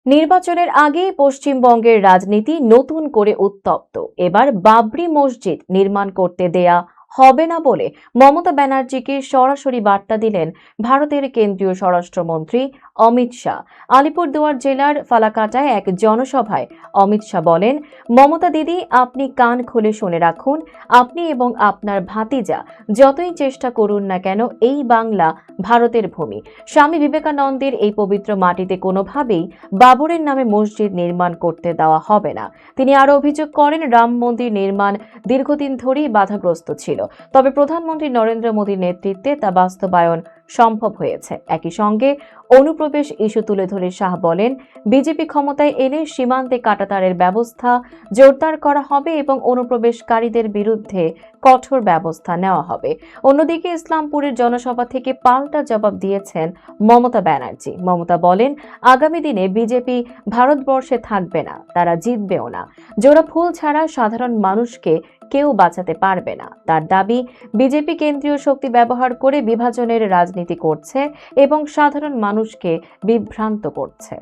নির্বাচনের আগেই পশ্চিমবঙ্গের রাজনীতি নতুন করে উত্তপ্ত। এবার বাবরি মসজিদ নির্মাণ করতে দেয়া হবে না বলে মমতা ব্যানার্জিকে সরাসরি বার্তা দিলেন ভারতের কেন্দ্রীয় স্বরাষ্ট্রমন্ত্রী অমিত শাহ। আলিপুরদুয়ার জেলার ফালাকাটায় এক জনসভায় অমিত শাহ বলেন, মমতা দিদি, আপনি কান খুলে শুনে রাখুন, আপনি এবং আপনার ভাতিজা যতই চেষ্টা করুন না কেন, এই বাংলা ভারতের ভূমি। স্বামী বিবেকানন্দের এই পবিত্র মাটিতে কোনোভাবেই বাবরের নামে মসজিদ নির্মাণ করতে দেওয়া হবে না। তিনি আরো অভিযোগ করেন, রাম মন্দির নির্মাণ দীর্ঘদিন ধরেই বাধাগ্রস্ত ছিল, তবে প্রধানমন্ত্রী নরেন্দ্র মোদীর নেতৃত্বে তা বাস্তবায়ন সম্ভব হয়েছে। একই সঙ্গে অনুপ্রবেশ ইস্যু তুলে ধরে শাহ বলেন, বিজেপি ক্ষমতায় এলে সীমান্তে কাঁটাতারের ব্যবস্থা জোরদার করা হবে এবং অনুপ্রবেশকারীদের বিরুদ্ধে কঠোর ব্যবস্থা নেওয়া হবে। অন্যদিকে ইসলামপুরের জনসভা থেকে পাল্টা জবাব দিয়েছেন মমতা ব্যানার্জি। মমতা বলেন, আগামী দিনে বিজেপি ভারতবর্ষে থাকবে না, তারা জিতবেও না। জোড়া ফুল ছাড়া সাধারণ মানুষকে কেউ বাঁচাতে পারবে না। তার দাবি, বিজেপি কেন্দ্রীয় শক্তি ব্যবহার করে বিভাজনের রাজনীতি করছে এবং সাধারণ মানুষকে বিভ্রান্ত করছে।